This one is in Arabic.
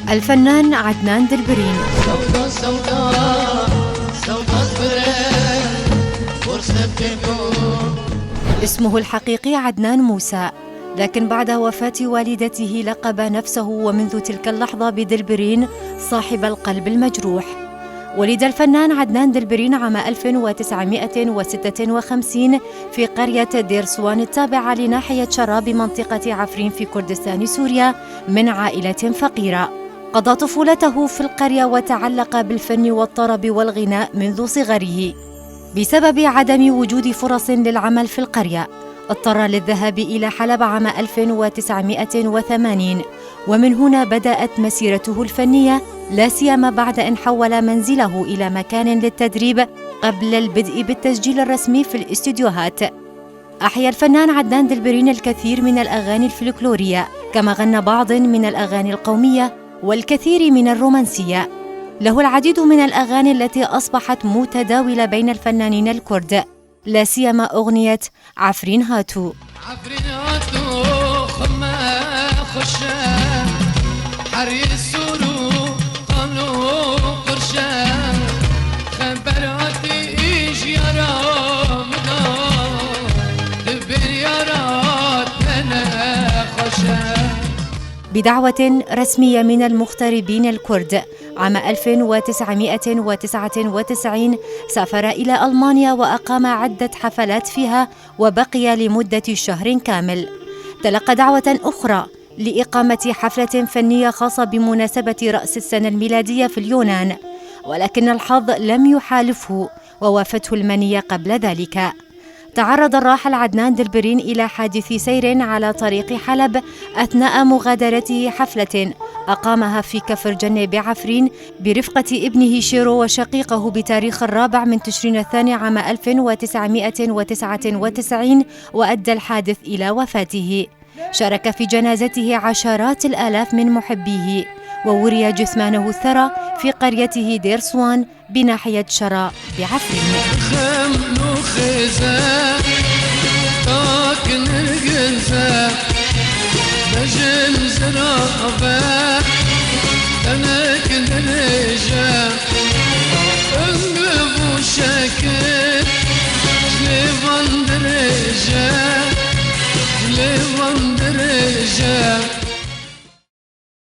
الفنان عدنان دلبرين. اسمه الحقيقي عدنان موسى، لكن بعد وفاة والدته لقب نفسه ومنذ تلك اللحظة بدلبرين صاحب القلب المجروح. ولد الفنان عدنان دلبرين عام 1956 في قرية دير سوان التابعة لناحية شرا بمنطقة عفرين في كردستان سوريا من عائلة فقيرة. قضى طفولته في القرية وتعلق بالفن والطرب والغناء منذ صغره. بسبب عدم وجود فرص للعمل في القرية اضطر للذهاب إلى حلب عام 1980، ومن هنا بدأت مسيرته الفنية، لا سيما بعد أن حول منزله إلى مكان للتدريب قبل البدء بالتسجيل الرسمي في الاستديوهات. أحيا الفنان عدنان دلبرين الكثير من الأغاني الفلكلورية، كما غنى بعض من الأغاني القومية والكثير من الرومانسية. له العديد من الأغاني التي أصبحت متداولة بين الفنانين الكرد، لا سيما أغنية عفرين هاتو. عفرين هاتو خما خشا حري السورو قالوا قرشا خبراتي إيش يا رامنا دبر يا رات أنا خشا. بدعوة رسمية من المغتربين الكرد عام 1999 سافر إلى ألمانيا وأقام عدة حفلات فيها وبقي لمدة شهر كامل. تلقى دعوة أخرى لإقامة حفلة فنية خاصة بمناسبة رأس السنة الميلادية في اليونان، ولكن الحظ لم يحالفه ووافته المنية قبل ذلك. تعرض الراحل عدنان دلبرين إلى حادث سير على طريق حلب أثناء مغادرته حفلة أقامها في كفر جنة بعفرين برفقة ابنه شيرو وشقيقه بتاريخ 4 من تشرين الثاني عام 1999، وأدى الحادث إلى وفاته. شارك في جنازته عشرات الآلاف من محبيه، ووري جثمانه الثرى في قريته دير سوان بناحية شرا بعفرين. نجم زرافة أنا كنت